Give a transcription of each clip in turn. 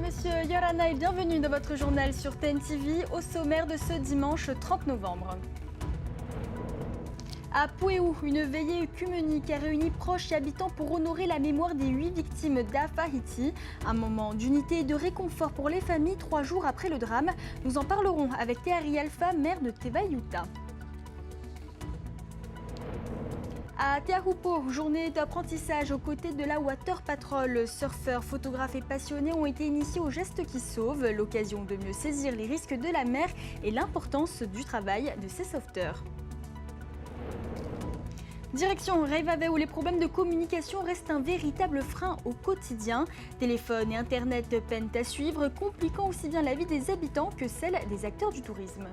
monsieur Yorana et bienvenue dans votre journal sur TNTV au sommaire de ce dimanche 30 novembre. À Pouéou, une veillée œcuménique a réuni proches et habitants pour honorer la mémoire des 8 victimes d'Afahiti. Un moment d'unité et de réconfort pour les familles 3 jours après le drame. Nous en parlerons avec Théari Alpha, maire de Tevayuta. À Teahupo, journée d'apprentissage aux côtés de la Water Patrol. Surfeurs, photographes et passionnés ont été initiés aux gestes qui sauvent, l'occasion de mieux saisir les risques de la mer et l'importance du travail de ces sauveteurs. Direction Raivavé où les problèmes de communication restent un véritable frein au quotidien. Téléphone et Internet peinent à suivre, compliquant aussi bien la vie des habitants que celle des acteurs du tourisme.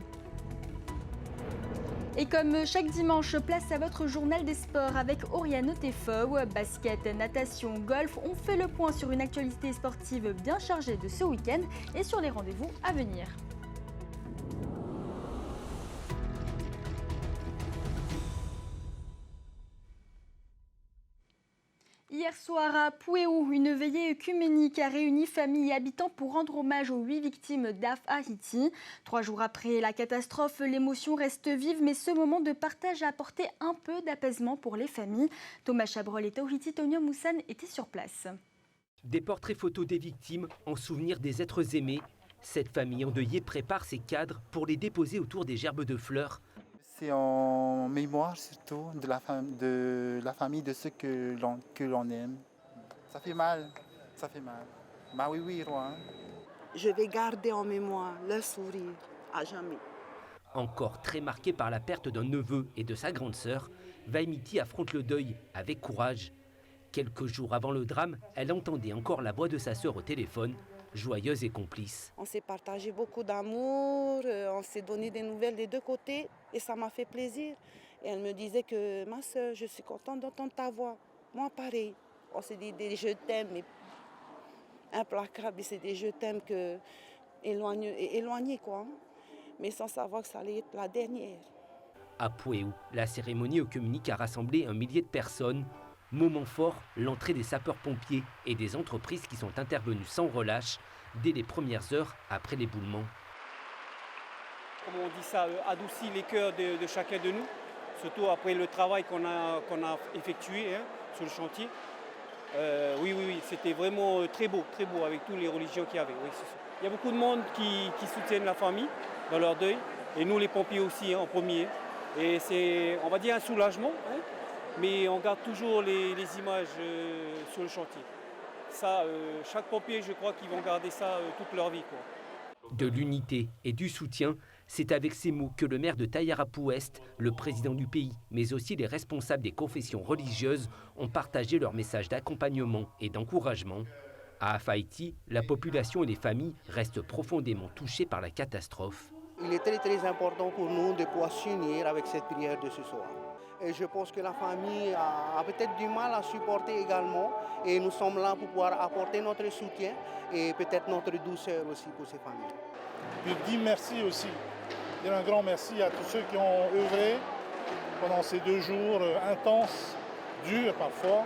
Et comme chaque dimanche, place à votre journal des sports avec Oriane Tefo. Basket, natation, golf, on fait le point sur une actualité sportive bien chargée de ce week-end et sur les rendez-vous à venir. Hier soir à Pouéou, une veillée œcuménique a réuni familles et habitants pour rendre hommage aux 8 victimes d'Afahiti. 3 jours après la catastrophe, l'émotion reste vive, mais ce moment de partage a apporté un peu d'apaisement pour les familles. Thomas Chabrol et Taouriti Tonio Moussan étaient sur place. Des portraits photos des victimes en souvenir des êtres aimés. Cette famille endeuillée prépare ses cadres pour les déposer autour des gerbes de fleurs. C'est en mémoire surtout de la famille de ceux que l'on aime. Ça fait mal, ça fait mal. Bah oui, Rouen. Je vais garder en mémoire leur sourire à jamais. Encore très marquée par la perte d'un neveu et de sa grande sœur, Vaimiti affronte le deuil avec courage. Quelques jours avant le drame, elle entendait encore la voix de sa sœur au téléphone, joyeuse et complice. On s'est partagé beaucoup d'amour, on s'est donné des nouvelles des deux côtés et ça m'a fait plaisir. Et elle me disait que ma sœur, je suis contente d'entendre ta voix. Moi pareil, on s'est dit des je t'aime mais implacables, c'est des je t'aime que éloignés quoi, mais sans savoir que ça allait être la dernière. À Pouéou, la cérémonie œcuménique a rassemblé 1 millier de personnes. Moment fort, l'entrée des sapeurs-pompiers et des entreprises qui sont intervenues sans relâche dès les premières heures après l'éboulement. Comme on dit ça, adoucit les cœurs de chacun de nous, surtout après le travail qu'on a effectué sur le chantier. Oui, c'était vraiment très beau avec tous les religions qu'il y avait. Oui, il y a beaucoup de monde qui soutiennent la famille dans leur deuil, et nous les pompiers aussi en premier. Et c'est, on va dire, un soulagement. Mais on garde toujours les images sur le chantier. Ça, chaque pompier, je crois qu'ils vont garder ça toute leur vie, quoi. De l'unité et du soutien, c'est avec ces mots que le maire de Tayarapu-Ouest, le président du pays, mais aussi les responsables des confessions religieuses ont partagé leur message d'accompagnement et d'encouragement. À Afahiti, la population et les familles restent profondément touchées par la catastrophe. Il est très important pour nous de pouvoir s'unir avec cette prière de ce soir. Et je pense que la famille a peut-être du mal à supporter également. Et nous sommes là pour pouvoir apporter notre soutien et peut-être notre douceur aussi pour ces familles. Je dis merci aussi. Dire un grand merci à tous ceux qui ont œuvré pendant ces 2 jours intenses, durs parfois.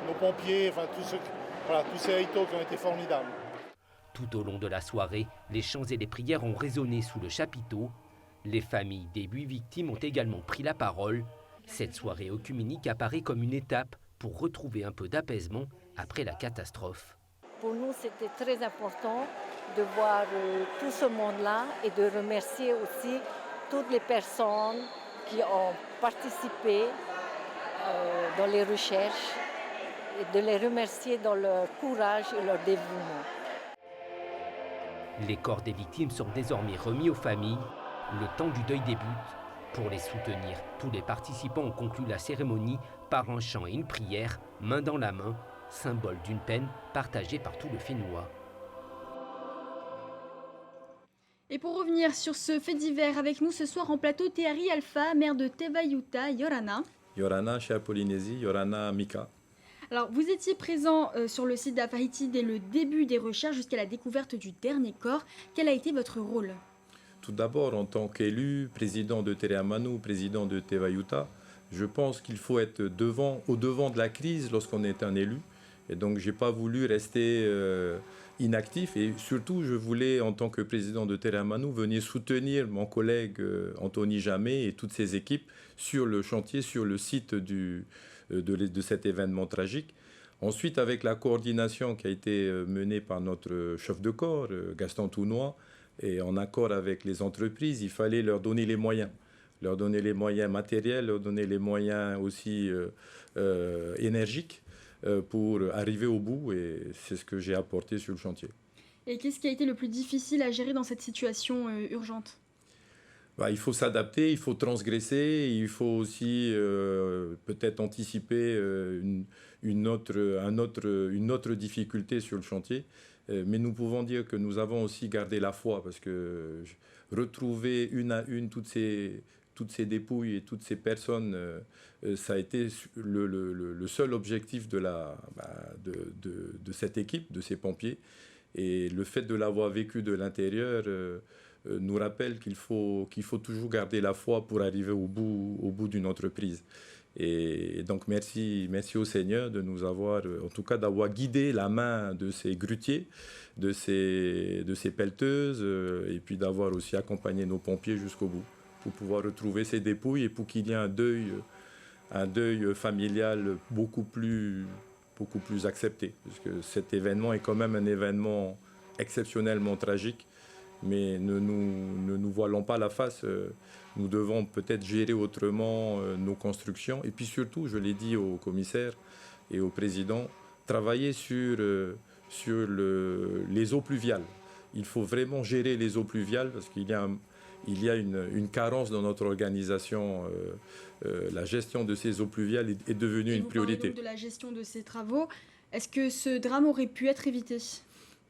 Nos pompiers, enfin tous ces haïtos qui ont été formidables. Tout au long de la soirée, les chants et les prières ont résonné sous le chapiteau. Les familles des 8 victimes ont également pris la parole. Cette soirée œcuménique apparaît comme une étape pour retrouver un peu d'apaisement après la catastrophe. Pour nous, c'était très important de voir tout ce monde-là et de remercier aussi toutes les personnes qui ont participé dans les recherches et de les remercier dans leur courage et leur dévouement. Les corps des victimes sont désormais remis aux familles. Le temps du deuil débute. Pour les soutenir, tous les participants ont conclu la cérémonie par un chant et une prière, main dans la main, symbole d'une peine partagée par tout le Fénois. Et pour revenir sur ce fait divers, avec nous ce soir en plateau, Théari Alpha, maire de Tevayuta, Yorana. Yorana, chez Polynésie, Yorana, Mika. Alors, vous étiez présent sur le site d'Afahiti dès le début des recherches jusqu'à la découverte du dernier corps. Quel a été votre rôle ? Tout d'abord, en tant qu'élu, président de Tereamanu, président de Tevayuta, je pense qu'il faut être au devant de la crise lorsqu'on est un élu. Et donc, je n'ai pas voulu rester inactif. Et surtout, je voulais, en tant que président de Terre Amanou, venir soutenir mon collègue Anthony Jamet et toutes ses équipes sur le chantier, sur le site de cet événement tragique. Ensuite, avec la coordination qui a été menée par notre chef de corps, Gaston Tounois, et en accord avec les entreprises, il fallait leur donner les moyens. Leur donner les moyens matériels, leur donner les moyens aussi énergiques pour arriver au bout. Et c'est ce que j'ai apporté sur le chantier. Et qu'est-ce qui a été le plus difficile à gérer dans cette situation urgente ? Il faut s'adapter, il faut transgresser, il faut aussi peut-être anticiper une autre difficulté sur le chantier. Mais nous pouvons dire que nous avons aussi gardé la foi, parce que retrouver une à une toutes ces dépouilles et toutes ces personnes, ça a été le seul objectif de cette équipe, de ces pompiers. Et le fait de l'avoir vécu de l'intérieur nous rappelle qu'il faut toujours garder la foi pour arriver au bout d'une entreprise. Et donc merci au Seigneur de nous avoir, en tout cas d'avoir guidé la main de ces grutiers, de ces pelleteuses, et puis d'avoir aussi accompagné nos pompiers jusqu'au bout pour pouvoir retrouver ces dépouilles et pour qu'il y ait un deuil familial beaucoup plus accepté. Parce que cet événement est quand même un événement exceptionnellement tragique. Mais ne nous voilons pas la face. Nous devons peut-être gérer autrement nos constructions. Et puis surtout, je l'ai dit au commissaire et au président, travailler sur les eaux pluviales. Il faut vraiment gérer les eaux pluviales parce qu'il y a une carence dans notre organisation. La gestion de ces eaux pluviales est devenue une priorité. Vous parlez donc de la gestion de ces travaux. Est-ce que ce drame aurait pu être évité ?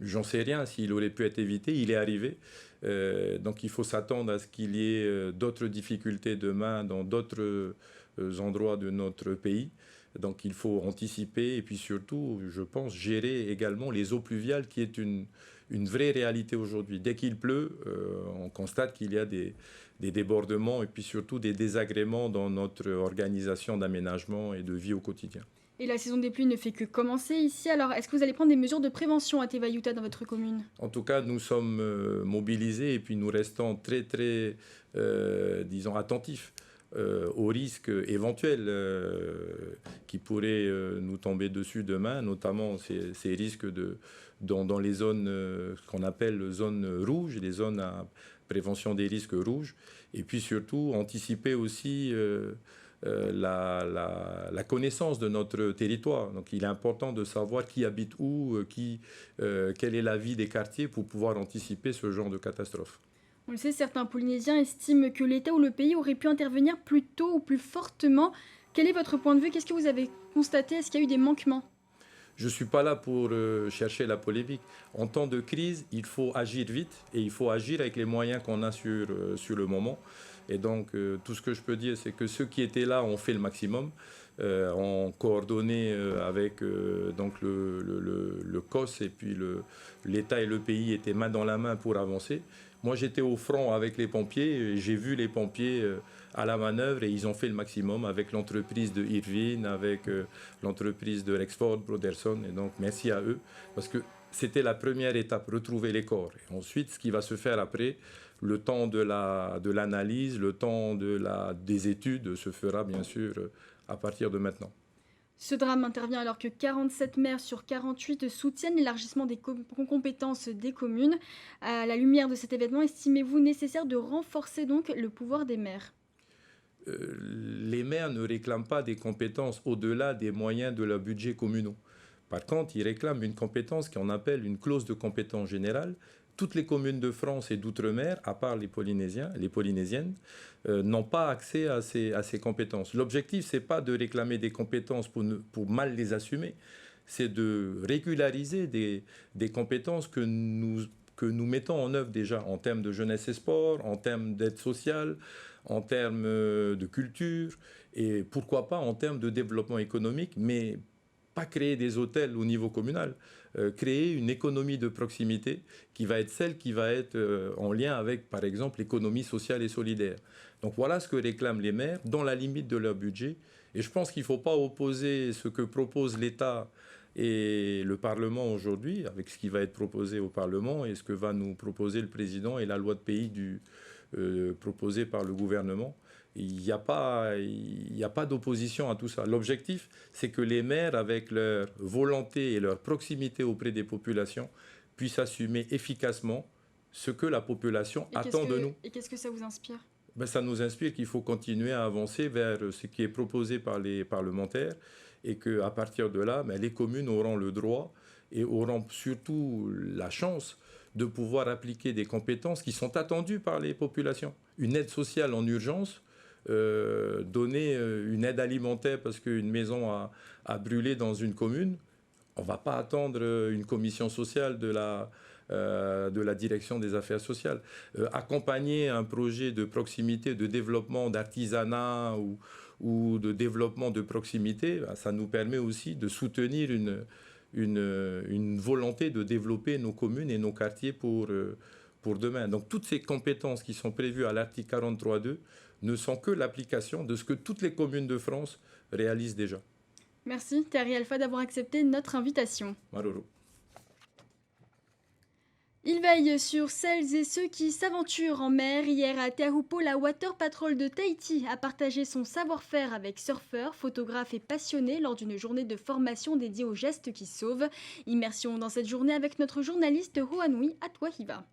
J'en sais rien s'il aurait pu être évité, il est arrivé. Donc il faut s'attendre à ce qu'il y ait d'autres difficultés demain dans d'autres endroits de notre pays. Donc il faut anticiper et puis surtout, je pense, gérer également les eaux pluviales qui est une vraie réalité aujourd'hui. Dès qu'il pleut, on constate qu'il y a des débordements et puis surtout des désagréments dans notre organisation d'aménagement et de vie au quotidien. Et la saison des pluies ne fait que commencer ici. Alors, est-ce que vous allez prendre des mesures de prévention à Tevayuta dans votre commune ? En tout cas, nous sommes mobilisés et puis nous restons très, attentifs aux risques éventuels qui pourraient nous tomber dessus demain, notamment ces risques dans les zones qu'on appelle zones rouges, les zones à prévention des risques rouges. Et puis surtout, anticiper aussi la connaissance de notre territoire. Donc il est important de savoir qui habite où, quelle est la vie des quartiers pour pouvoir anticiper ce genre de catastrophe. On le sait, certains Polynésiens estiment que l'État ou le pays aurait pu intervenir plus tôt ou plus fortement. Quel est votre point de vue ? Qu'est-ce que vous avez constaté ? Est-ce qu'il y a eu des manquements ? Je ne suis pas là pour chercher la polémique. En temps de crise, il faut agir vite et il faut agir avec les moyens qu'on a sur le moment. Et donc, tout ce que je peux dire, c'est que ceux qui étaient là ont fait le maximum, ont coordonné avec donc le COS et puis l'État et le pays étaient main dans la main pour avancer. Moi, j'étais au front avec les pompiers et j'ai vu les pompiers à la manœuvre et ils ont fait le maximum avec l'entreprise de Irvine, avec l'entreprise de Rexford Broderson. Et donc, merci à eux parce que c'était la première étape, retrouver les corps. Et ensuite, ce qui va se faire après, le temps de l'analyse, le temps des études se fera bien sûr à partir de maintenant. Ce drame intervient alors que 47 maires sur 48 soutiennent l'élargissement des compétences des communes. À la lumière de cet événement, estimez-vous nécessaire de renforcer donc le pouvoir des maires ? Les maires ne réclament pas des compétences au-delà des moyens de leurs budgets communaux. Par contre, ils réclament une compétence qu'on appelle une clause de compétence générale. Toutes les communes de France et d'outre-mer, à part les Polynésiennes, n'ont pas accès à ces compétences. L'objectif, ce n'est pas de réclamer des compétences pour mal les assumer, c'est de régulariser des compétences que nous mettons en œuvre déjà en termes de jeunesse et sport, en termes d'aide sociale, en termes de culture et pourquoi pas en termes de développement économique, mais pas créer des hôtels au niveau communal, créer une économie de proximité qui va être celle qui va être en lien avec, par exemple, l'économie sociale et solidaire. Donc voilà ce que réclament les maires dans la limite de leur budget. Et je pense qu'il ne faut pas opposer ce que propose l'État Et le Parlement aujourd'hui, avec ce qui va être proposé au Parlement et ce que va nous proposer le président et la loi de pays proposée par le gouvernement, il n'y a pas d'opposition à tout ça. L'objectif, c'est que les maires, avec leur volonté et leur proximité auprès des populations, puissent assumer efficacement ce que la population attend de nous. Et qu'est-ce que ça vous inspire ? Ça nous inspire qu'il faut continuer à avancer vers ce qui est proposé par les parlementaires et qu'à partir de là, les communes auront le droit et auront surtout la chance de pouvoir appliquer des compétences qui sont attendues par les populations. Une aide sociale en urgence, donner une aide alimentaire parce qu'une maison a brûlé dans une commune, on ne va pas attendre une commission sociale de la direction des affaires sociales. Accompagner un projet de proximité, de développement d'artisanat ou de développement de proximité, ça nous permet aussi de soutenir une volonté de développer nos communes et nos quartiers pour demain. Donc toutes ces compétences qui sont prévues à l'article 43.2 ne sont que l'application de ce que toutes les communes de France réalisent déjà. Merci Thierry Alpha d'avoir accepté notre invitation. Maroro. Il veille sur celles et ceux qui s'aventurent en mer. Hier à Teahupo'o, la Water Patrol de Tahiti a partagé son savoir-faire avec surfeurs, photographes et passionnés lors d'une journée de formation dédiée aux gestes qui sauvent. Immersion dans cette journée avec notre journaliste Hoanui Atuahiva.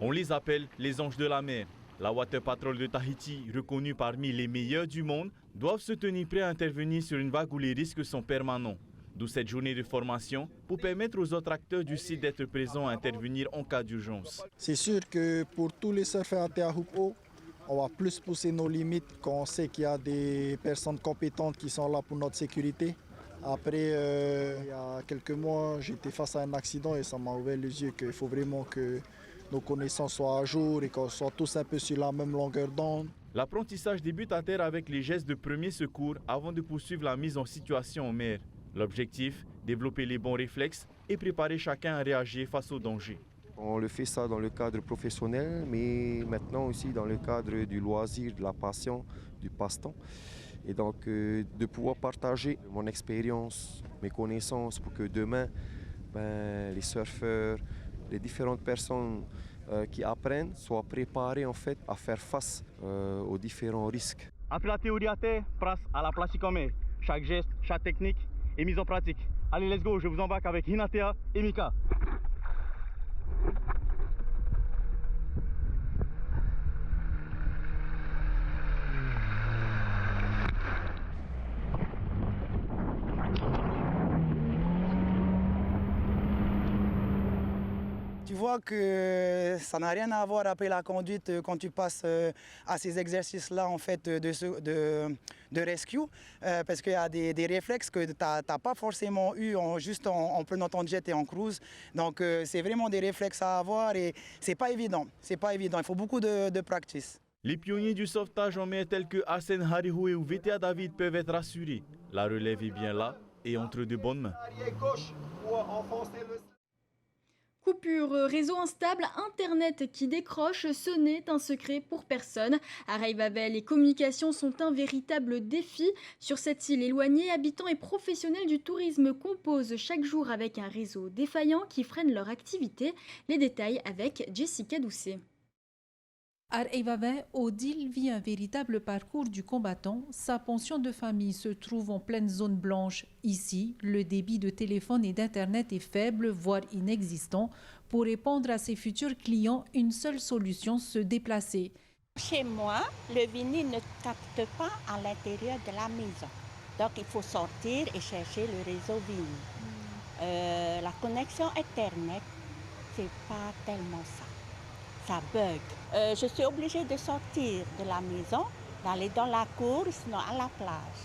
On les appelle les anges de la mer. La Water Patrol de Tahiti, reconnue parmi les meilleurs du monde, doivent se tenir prêts à intervenir sur une vague où les risques sont permanents. D'où cette journée de formation pour permettre aux autres acteurs du site d'être présents à intervenir en cas d'urgence. C'est sûr que pour tous les surfeurs à Teahupo'o, on va plus pousser nos limites quand on sait qu'il y a des personnes compétentes qui sont là pour notre sécurité. Après, il y a quelques mois, j'étais face à un accident et ça m'a ouvert les yeux qu'il faut vraiment que nos connaissances soient à jour et qu'on soit tous un peu sur la même longueur d'onde. L'apprentissage débute à terre avec les gestes de premier secours avant de poursuivre la mise en situation en mer. L'objectif, développer les bons réflexes et préparer chacun à réagir face aux dangers. On le fait ça dans le cadre professionnel, mais maintenant aussi dans le cadre du loisir, de la passion, du passe-temps. Et donc de pouvoir partager mon expérience, mes connaissances pour que demain, les surfeurs, les différentes personnes qui apprennent soient préparées en fait à faire face aux différents risques. Après la théorie à terre, place à la pratique en mer. Chaque geste, chaque technique est mise en pratique. Allez, let's go, je vous embarque avec Hinatea et Mika. Tu vois que ça n'a rien à voir après la conduite quand tu passes à ces exercices-là en fait de rescue parce qu'il y a des réflexes que tu n'as pas forcément eu en prenant ton jet et en cruise. Donc c'est vraiment des réflexes à avoir et c'est pas évident. Il faut beaucoup de practice. Les pionniers du sauvetage en mer tels que Arsène Harihoué ou VTA David peuvent être rassurés. La relève est bien là et entre de bonnes mains. Coupure, réseau instable, Internet qui décroche, ce n'est un secret pour personne. À Reivavel, les communications sont un véritable défi. Sur cette île éloignée, habitants et professionnels du tourisme composent chaque jour avec un réseau défaillant qui freine leur activité. Les détails avec Jessica Doucet. Reivavel, Odile vit un véritable parcours du combattant. Sa pension de famille se trouve en pleine zone blanche. Ici, le débit de téléphone et d'Internet est faible, voire inexistant. Pour répondre à ses futurs clients, une seule solution, se déplacer. Chez moi, le Wi-Fi ne capte pas à l'intérieur de la maison. Donc il faut sortir et chercher le réseau Wi-Fi. La connexion Internet, c'est pas tellement ça. Ça bug. Je suis obligée de sortir de la maison, d'aller dans la cour, sinon à la plage.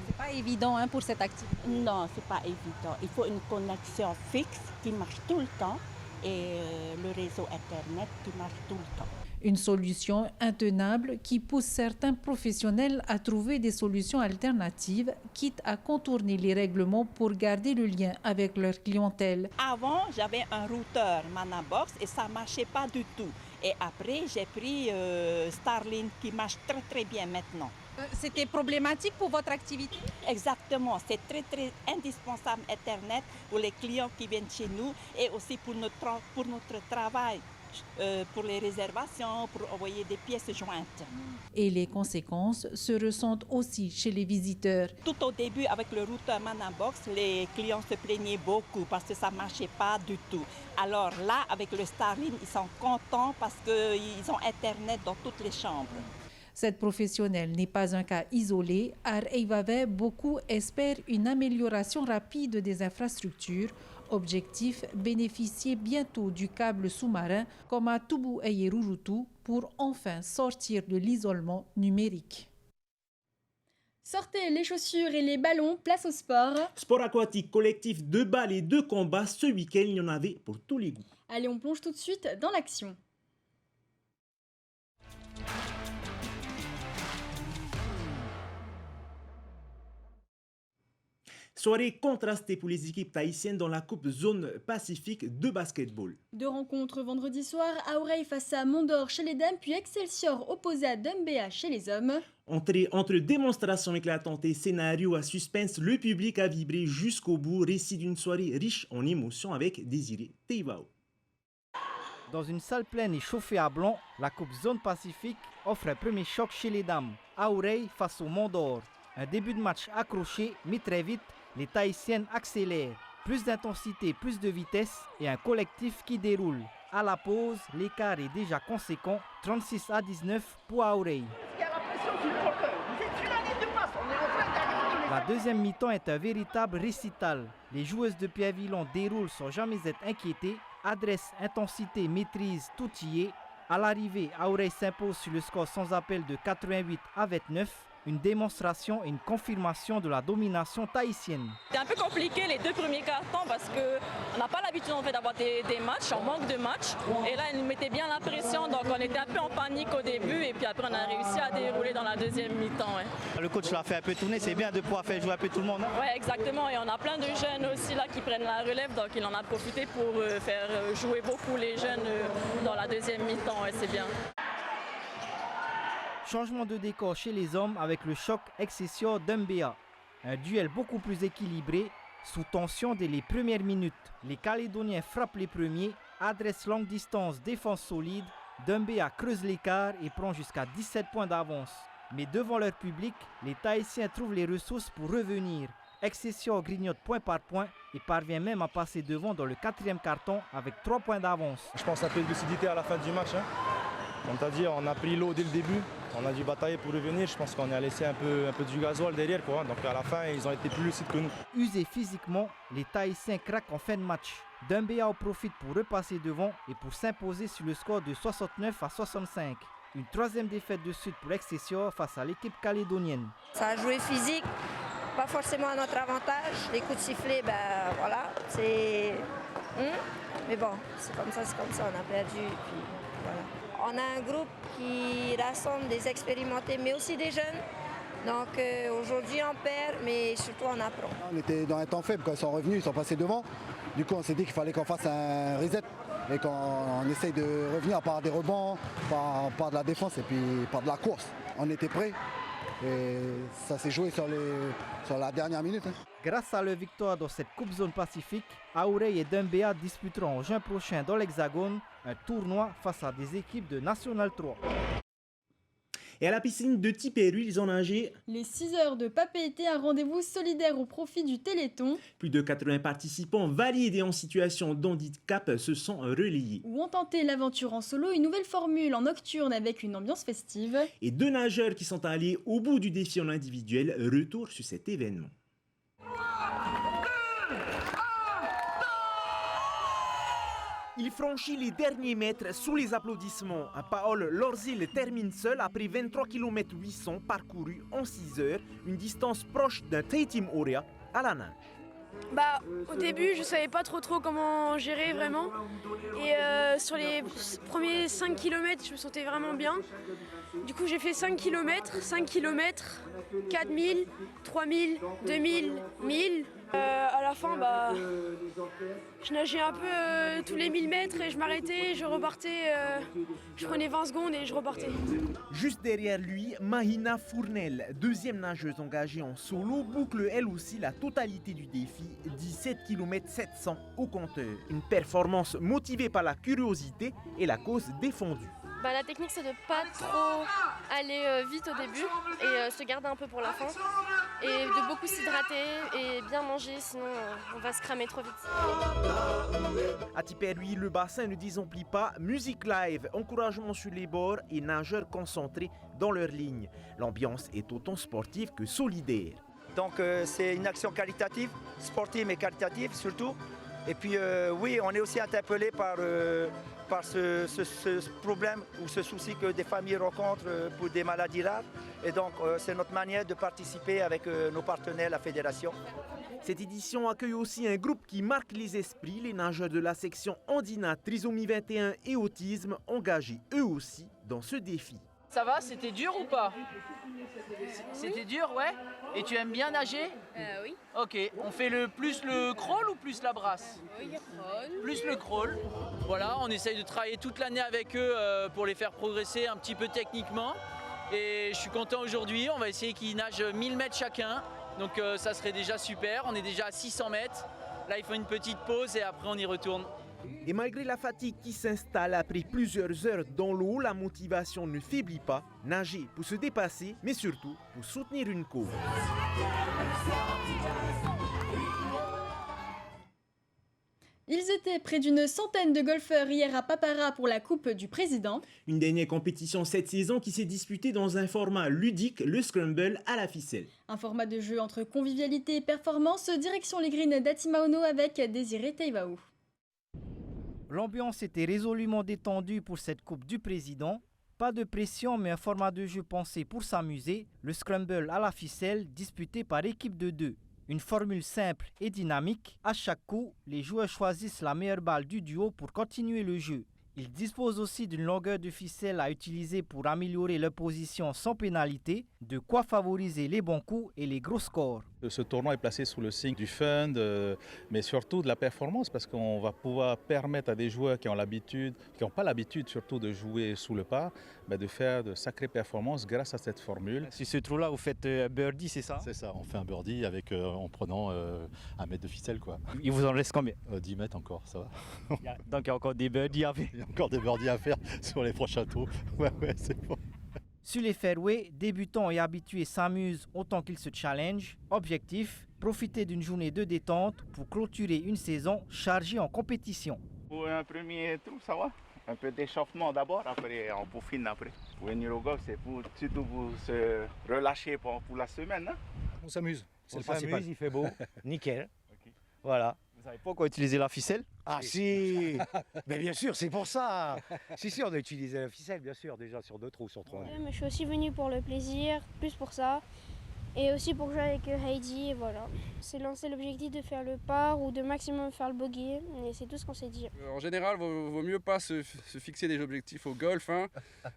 C'est pas évident pour cette activité. Non, c'est pas évident. Il faut une connexion fixe qui marche tout le temps et le réseau Internet qui marche tout le temps. Une solution intenable qui pousse certains professionnels à trouver des solutions alternatives, quitte à contourner les règlements pour garder le lien avec leur clientèle. Avant, j'avais un routeur Manabox et ça ne marchait pas du tout. Et après, j'ai pris Starlink qui marche très très bien maintenant. C'était problématique pour votre activité? Exactement, c'est très indispensable Internet pour les clients qui viennent chez nous et aussi pour notre travail. Pour les réservations, pour envoyer des pièces jointes. Et les conséquences se ressentent aussi chez les visiteurs. Tout au début, avec le routeur Manabox, les clients se plaignaient beaucoup parce que ça ne marchait pas du tout. Alors là, avec le Starlink, ils sont contents parce qu'ils ont Internet dans toutes les chambres. Cette professionnelle n'est pas un cas isolé. À Reivave, beaucoup espèrent une amélioration rapide des infrastructures. Objectif, bénéficier bientôt du câble sous-marin comme à Toubou et Yerurutu pour enfin sortir de l'isolement numérique. Sortez les chaussures et les ballons, place au sport. Sport aquatique collectif, 2 balles et 2 combats. Ce week-end, il y en avait pour tous les goûts. Allez, on plonge tout de suite dans l'action. Soirée contrastée pour les équipes tahitiennes dans la Coupe Zone Pacifique de basketball. 2 rencontres vendredi soir, Aurey face à Mondor chez les dames, puis Excelsior opposé à Dumbéa chez les hommes. Entre démonstrations éclatantes et scénarios à suspense, le public a vibré jusqu'au bout, récit d'une soirée riche en émotions avec Désiré Teivao. Dans une salle pleine et chauffée à blanc, la Coupe Zone Pacifique offre un premier choc chez les dames. Aurey face au Mondor. Un début de match accroché, mais très vite, les Tahitiennes accélèrent. Plus d'intensité, plus de vitesse et un collectif qui déroule. À la pause, l'écart est déjà conséquent, 36-19 pour Aurey. La deuxième mi-temps est un véritable récital. Les joueuses de Pierre-Villon déroulent sans jamais être inquiétées. Adresse, intensité, maîtrise, tout y est. À l'arrivée, Aurey s'impose sur le score sans appel de 88-29. Une démonstration et une confirmation de la domination tahitienne. C'était un peu compliqué les 2 premiers quarts-temps parce qu'on n'a pas l'habitude en fait, d'avoir des matchs, on manque de matchs. Et là, ils nous mettaient bien la pression, donc on était un peu en panique au début et puis après on a réussi à dérouler dans la deuxième mi-temps. Ouais. Le coach l'a fait un peu tourner, c'est bien de pouvoir faire jouer un peu tout le monde. Hein? Oui, exactement. Et on a plein de jeunes aussi là qui prennent la relève, donc il en a profité pour faire jouer beaucoup les jeunes dans la deuxième mi-temps, ouais, c'est bien. Changement de décor chez les hommes avec le choc Excelsior-Dumbéa. Un duel beaucoup plus équilibré, sous tension dès les premières minutes. Les Calédoniens frappent les premiers, adresse longue distance, défense solide. Dumbéa creuse l'écart et prend jusqu'à 17 points d'avance. Mais devant leur public, les Tahitiens trouvent les ressources pour revenir. Excelsior grignote point par point et parvient même à passer devant dans le 4e carton avec 3 points d'avance. Je pense un peu de lucidité à la fin du match. C'est-à-dire on a pris l'eau dès le début, on a dû batailler pour revenir, je pense qu'on a laissé un peu du gasoil derrière. Donc à la fin, ils ont été plus lucides que nous. Usés physiquement, les Tahitiens craquent en fin de match. Dumbéa en profite pour repasser devant et pour s'imposer sur le score de 69-65. Une 3e défaite de suite pour Excelsior face à l'équipe calédonienne. Ça a joué physique, pas forcément à notre avantage. Les coups de sifflet, ben voilà, c'est... Mais bon, c'est comme ça, on a perdu. Puis, voilà. On a un groupe qui rassemble des expérimentés, mais aussi des jeunes. Donc aujourd'hui, on perd, mais surtout on apprend. On était dans un temps faible, quand ils sont revenus, ils sont passés devant. Du coup, on s'est dit qu'il fallait qu'on fasse un reset et qu'on essaye de revenir par des rebonds, par de la défense et puis par de la course. On était prêts et ça s'est joué sur la dernière minute. Grâce à leur victoire dans cette Coupe Zone Pacifique, Aurey et Dumbéa disputeront en juin prochain dans l'Hexagone un tournoi face à des équipes de National 3. Et à la piscine de Tiperu, ils ont nagé. Les 6 heures de Papeete, un rendez-vous solidaire au profit du Téléthon. Plus de 80 participants validés en situation d'handicap se sont relayés. Ou ont tenté l'aventure en solo, une nouvelle formule en nocturne avec une ambiance festive. Et 2 nageurs qui sont allés au bout du défi en individuel, retour sur cet événement. Il franchit les derniers mètres sous les applaudissements. Paul Lorzil termine seul après 23 km 800 parcourus en 6 heures, une distance proche d'un Tahitime Aurea à la nage. Au début, je savais pas trop comment gérer vraiment. Et sur les premiers 5 km, je me sentais vraiment bien. Du coup, j'ai fait 5 km, 4000, 3000, 2000, 1000. À la fin, je nageais un peu tous les 1000 mètres et je m'arrêtais, je repartais, je prenais 20 secondes et je repartais. Juste derrière lui, Mahina Fournel, deuxième nageuse engagée en solo, boucle elle aussi la totalité du défi, 17 km 700 au compteur. Une performance motivée par la curiosité et la cause défendue. La technique, c'est de pas trop aller vite au début et se garder un peu pour la fin. Et de beaucoup s'hydrater et bien manger, sinon on va se cramer trop vite. À Tipperary, le bassin ne désemplit pas. Musique live, encouragement sur les bords et nageurs concentrés dans leur ligne. L'ambiance est autant sportive que solidaire. Donc c'est une action qualitative, sportive mais qualitative surtout. Et puis oui, on est aussi interpellé par ce problème ou ce souci que des familles rencontrent pour des maladies rares. Et donc c'est notre manière de participer avec nos partenaires, la fédération. Cette édition accueille aussi un groupe qui marque les esprits, les nageurs de la section Andina, Trisomie 21 et Autisme, engagés eux aussi dans ce défi. Ça va, c'était dur ou pas? C'était dur, ouais. Et tu aimes bien nager? Oui. Ok, on fait plus le crawl ou plus la brasse? Oui, crawl. Plus le crawl. Voilà, on essaye de travailler toute l'année avec eux pour les faire progresser un petit peu techniquement. Et je suis content aujourd'hui, on va essayer qu'ils nagent 1000 mètres chacun. Donc ça serait déjà super, on est déjà à 600 mètres. Là, il faut une petite pause et après on y retourne. Et malgré la fatigue qui s'installe après plusieurs heures dans l'eau, la motivation ne faiblit pas. Nager pour se dépasser, mais surtout pour soutenir une cause. Ils étaient près d'une centaine de golfeurs hier à Papara pour la Coupe du Président. Une dernière compétition cette saison qui s'est disputée dans un format ludique, le Scramble à la ficelle. Un format de jeu entre convivialité et performance, direction les greens d'Atimaono avec Désiré Teivaou. L'ambiance était résolument détendue pour cette Coupe du Président. Pas de pression, mais un format de jeu pensé pour s'amuser. Le Scramble à la ficelle, disputé par équipe de 2. Une formule simple et dynamique. À chaque coup, les joueurs choisissent la meilleure balle du duo pour continuer le jeu. Ils disposent aussi d'une longueur de ficelle à utiliser pour améliorer leur position sans pénalité, de quoi favoriser les bons coups et les gros scores. Ce tournoi est placé sous le signe du fun, mais surtout de la performance, parce qu'on va pouvoir permettre à des joueurs qui n'ont pas l'habitude surtout de jouer sous le par, de faire de sacrées performances grâce à cette formule. Sur ce trou-là, vous faites un birdie, c'est ça? C'est ça, on fait un birdie en prenant 1 mètre de ficelle. Il vous en reste combien? 10 mètres encore, ça va. Donc il y a encore des birdies à faire. Il y a encore des birdies à faire sur les prochains tours. Ouais, c'est bon. Sur les fairways, débutants et habitués s'amusent autant qu'ils se challengent. Objectif, profiter d'une journée de détente pour clôturer une saison chargée en compétition. Pour un premier trou, ça va. Un peu d'échauffement d'abord, après on peaufine après. Pour venir au golf, c'est pour surtout vous se relâcher pour la semaine. Hein? On s'amuse, c'est le principal. On s'amuse, il fait beau, nickel. Okay. Voilà. Vous savez pas quoi utiliser la ficelle? Ah si, mais bien sûr, c'est pour ça. Si, on a utilisé la ficelle, bien sûr, déjà sur 2 trous, sur 3. Ouais, mais je suis aussi venu pour le plaisir, plus pour ça. Et aussi pour jouer avec Heidi, et voilà. C'est lancer l'objectif de faire le par ou de maximum faire le bogey, et c'est tout ce qu'on s'est dit. En général, vaut mieux pas se fixer des objectifs au golf, hein.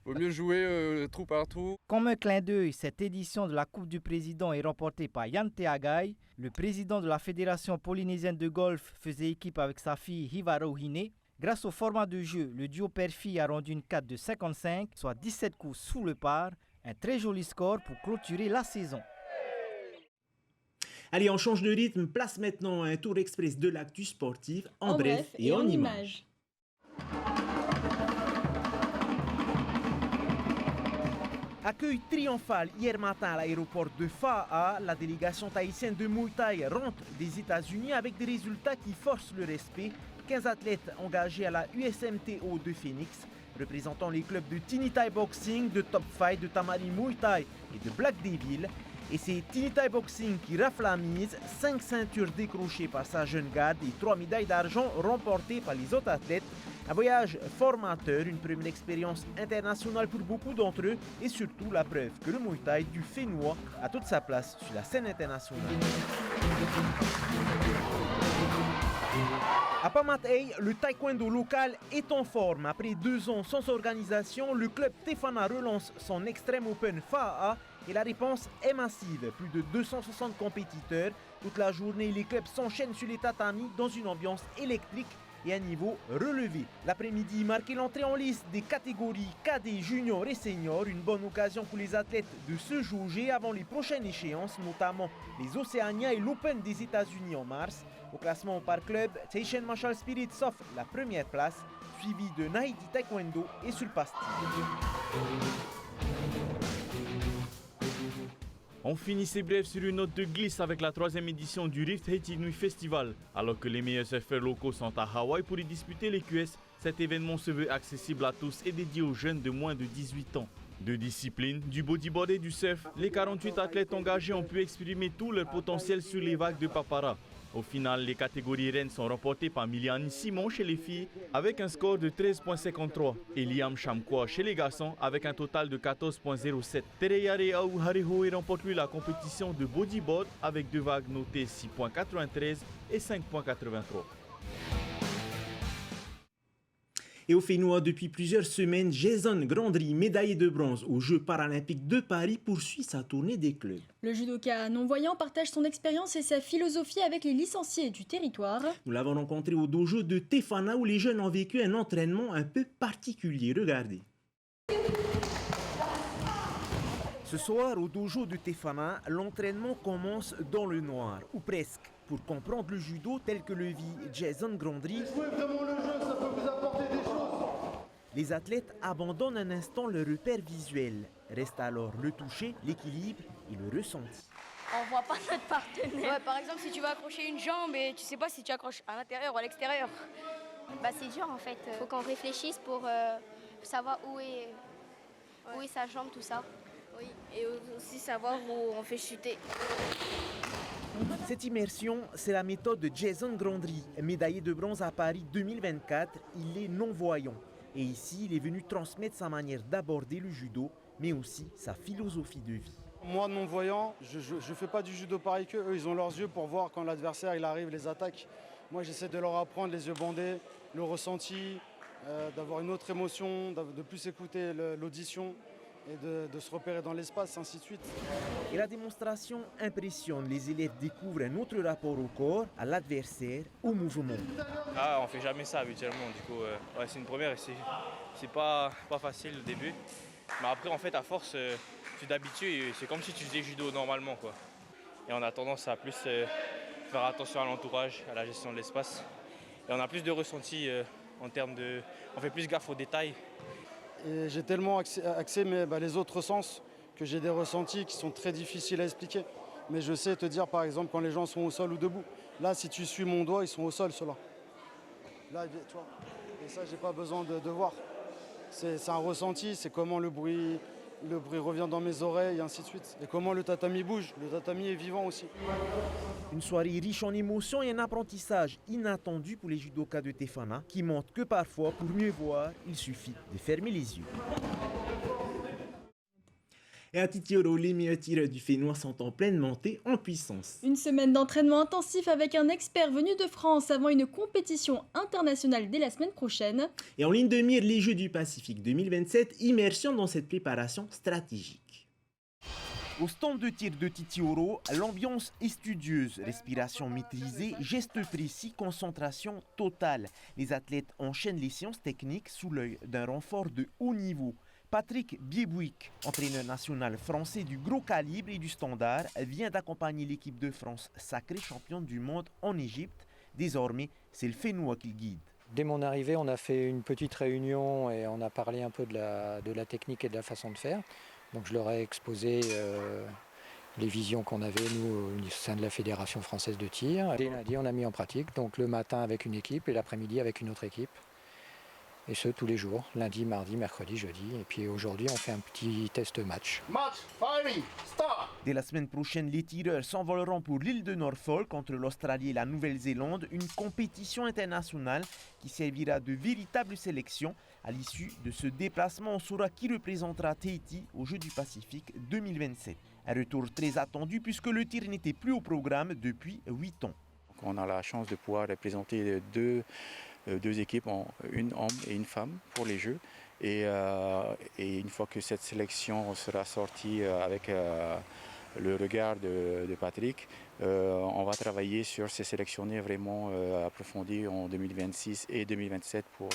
Vaut mieux jouer trou par trou. Comme un clin d'œil, cette édition de la Coupe du Président est remportée par Yann Teagai. Le président de la Fédération polynésienne de golf faisait équipe avec sa fille Hivaro Hine. Grâce au format de jeu, le duo père-fille a rendu une cote de 55, soit 17 coups sous le par. Un très joli score pour clôturer la saison. Allez, on change de rythme, place maintenant à un tour express de l'actu sportive, en bref et en images. Accueil triomphal hier matin à l'aéroport de Fa'a, la délégation tahitienne de Muay Thai rentre des États-Unis avec des résultats qui forcent le respect. 15 athlètes engagés à la USMTO de Phoenix, représentant les clubs de Tini Thai Boxing, de Top Fight, de Tamari Muay Thai et de Black Devil. Et c'est Tini Thai Boxing qui rafle la mise, 5 ceintures décrochées par sa jeune garde et 3 médailles d'argent remportées par les autres athlètes. Un voyage formateur, une première expérience internationale pour beaucoup d'entre eux et surtout la preuve que le Muay Thai du Fénois a toute sa place sur la scène internationale. À Pamatei, le taekwondo local est en forme. Après 2 ans sans organisation, le club Tefana relance son Extreme Open FAA et la réponse est massive. Plus de 260 compétiteurs. Toute la journée, les clubs s'enchaînent sur les tatamis dans une ambiance électrique et un niveau relevé. L'après-midi marquait l'entrée en liste des catégories cadets, juniors et seniors. Une bonne occasion pour les athlètes de se jauger avant les prochaines échéances, notamment les Océania et l'Open des États-Unis en mars. Au classement par club, Taishan Martial Spirit s'offre la première place, suivi de Nahiti Taekwondo et Sulpasti. On finissait bref sur une note de glisse avec la 3e édition du Rift Haiti Nuit Festival. Alors que les meilleurs surfeurs locaux sont à Hawaï pour y disputer les QS, cet événement se veut accessible à tous et dédié aux jeunes de moins de 18 ans. 2 disciplines, du bodyboard et du surf, les 48 athlètes engagés ont pu exprimer tout leur potentiel sur les vagues de Papara. Au final, les catégories reines sont remportées par Miliane Simon chez les filles avec un score de 13,53 et Liam Chamkwa chez les garçons avec un total de 14,07. Tereyare Aou Harihoe remporte lui la compétition de bodyboard avec 2 vagues notées 6,93 et 5,83. Et au Fénois, depuis plusieurs semaines, Jason Grandry, médaillé de bronze aux Jeux paralympiques de Paris, poursuit sa tournée des clubs. Le judoka non-voyant partage son expérience et sa philosophie avec les licenciés du territoire. Nous l'avons rencontré au dojo de Tefana où les jeunes ont vécu un entraînement un peu particulier. Regardez. Ce soir, au dojo de Tefana, l'entraînement commence dans le noir, ou presque. Pour comprendre le judo tel que le vit Jason Grandry, les athlètes abandonnent un instant le repère visuel. Reste alors le toucher, l'équilibre et le ressenti. On voit pas notre partenaire. Ouais, par exemple, si tu vas accrocher une jambe et tu sais pas si tu accroches à l'intérieur ou à l'extérieur. Bah, c'est dur en fait. Faut qu'on réfléchisse pour savoir où est sa jambe, tout ça. Oui, et aussi savoir où on fait chuter. Cette immersion, c'est la méthode de Jason Grandry, médaillé de bronze à Paris 2024. Il est non-voyant. Et ici, il est venu transmettre sa manière d'aborder le judo, mais aussi sa philosophie de vie. Moi, non-voyant, je ne fais pas du judo pareil qu'eux. Eux, ils ont leurs yeux pour voir quand l'adversaire il arrive, les attaques. Moi, j'essaie de leur apprendre les yeux bandés, le ressenti, d'avoir une autre émotion, de plus écouter l'audition et de se repérer dans l'espace, ainsi de suite. Et la démonstration impressionne. Les élèves découvrent un autre rapport au corps, à l'adversaire, au mouvement. Ah, on fait jamais ça habituellement, du coup, ouais, c'est une première et c'est pas facile au début. Mais après, en fait, à force, tu t'habitues et c'est comme si tu faisais judo normalement, quoi. Et on a tendance à plus faire attention à l'entourage, à la gestion de l'espace. Et on a plus de ressenti en termes de... On fait plus gaffe aux détails. Et j'ai tellement axé les autres sens que j'ai des ressentis qui sont très difficiles à expliquer. Mais je sais te dire, par exemple, quand les gens sont au sol ou debout. Là, si tu suis mon doigt, ils sont au sol, ceux-là. Là, tu vois. Et ça, j'ai pas besoin de voir. C'est un ressenti, c'est comment le bruit revient dans mes oreilles, et ainsi de suite. Et comment le tatami bouge. Le tatami est vivant aussi. Une soirée riche en émotions et un apprentissage inattendu pour les judokas de Tefana qui montrent que parfois, pour mieux voir, il suffit de fermer les yeux. Et à Titioro, les meilleurs tireurs du Fénois sont en pleine montée en puissance. Une semaine d'entraînement intensif avec un expert venu de France avant une compétition internationale dès la semaine prochaine. Et en ligne de mire, les Jeux du Pacifique 2027, immersion dans cette préparation stratégique. Au stand de tir de Titioro, l'ambiance est studieuse, respiration maîtrisée, gestes précis, concentration totale. Les athlètes enchaînent les séances techniques sous l'œil d'un renfort de haut niveau. Patrick Biebouic, entraîneur national français du gros calibre et du standard, vient d'accompagner l'équipe de France, sacrée championne du monde en Égypte. Désormais, c'est le Fénois qu'il guide. Dès mon arrivée, on a fait une petite réunion et on a parlé un peu de la technique et de la façon de faire. Donc je leur ai exposé les visions qu'on avait, nous, au sein de la Fédération française de tir. Dès lundi, on a mis en pratique, donc le matin avec une équipe et l'après-midi avec une autre équipe. Et ce, tous les jours, lundi, mardi, mercredi, jeudi. Et puis aujourd'hui, on fait un petit test match. Match, firing, start! Dès la semaine prochaine, les tireurs s'envoleront pour l'île de Norfolk entre l'Australie et la Nouvelle-Zélande. Une compétition internationale qui servira de véritable sélection. À l'issue de ce déplacement, on saura qui représentera Tahiti aux Jeux du Pacifique 2027. Un retour très attendu puisque le tir n'était plus au programme depuis 8 ans. on a la chance de pouvoir représenter deux équipes, une homme et une femme pour les Jeux. Et une fois que cette sélection sera sortie avec le regard de Patrick, on va travailler sur ces sélectionnés vraiment approfondis en 2026 et 2027 pour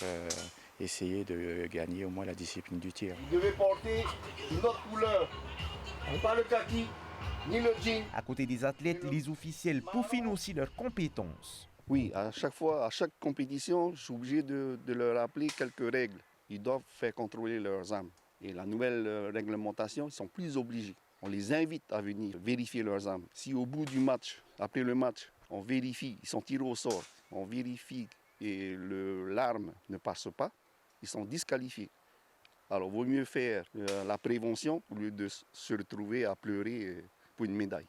essayer de gagner au moins la discipline du tir. Vous devez porter une autre couleur, pas le kaki, ni le jean. À côté des athlètes, les officiels peaufinent aussi leurs compétences. Oui, à chaque fois, à chaque compétition, je suis obligé de leur rappeler quelques règles. Ils doivent faire contrôler leurs armes. Et la nouvelle réglementation, ils sont plus obligés. On les invite à venir vérifier leurs armes. Si au bout du match, après le match, on vérifie, ils sont tirés au sort, on vérifie et l'arme ne passe pas, ils sont disqualifiés. Alors, il vaut mieux faire la prévention au lieu de se retrouver à pleurer pour une médaille.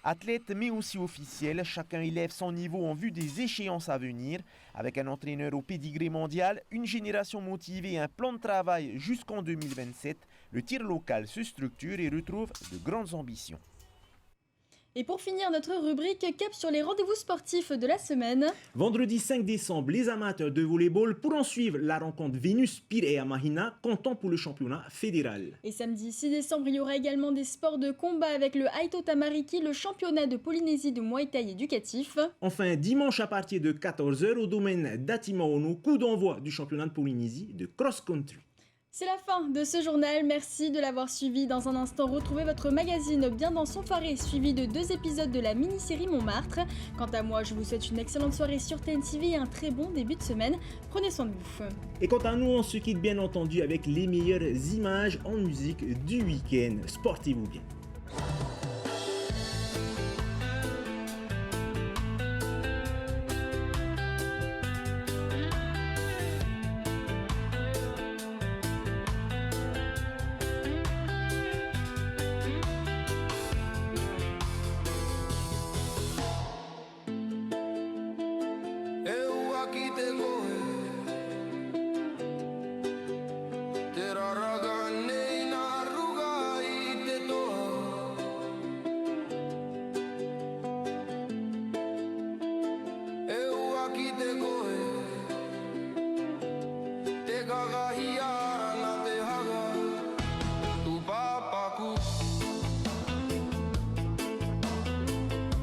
Athlètes mais aussi officiels, chacun élève son niveau en vue des échéances à venir. Avec un entraîneur au pédigré mondial, une génération motivée et un plan de travail jusqu'en 2027, le tir local se structure et retrouve de grandes ambitions. Et pour finir notre rubrique, cap sur les rendez-vous sportifs de la semaine. Vendredi 5 décembre, les amateurs de volleyball pourront suivre la rencontre Vénus-Pirea Mahina, comptant pour le championnat fédéral. Et samedi 6 décembre, il y aura également des sports de combat avec le Aito Tamariki, le championnat de Polynésie de Muay Thai éducatif. Enfin, dimanche à partir de 14h au domaine d'Atimaono, coup d'envoi du championnat de Polynésie de cross-country. C'est la fin de ce journal, merci de l'avoir suivi. Dans un instant, retrouvez votre magazine Bien dans son faré, suivi de 2 épisodes de la mini-série Montmartre. Quant à moi, je vous souhaite une excellente soirée sur TNTV et un très bon début de semaine. Prenez soin de vous. Et quant à nous, on se quitte bien entendu avec les meilleures images en musique du week-end. Sportez-vous bien.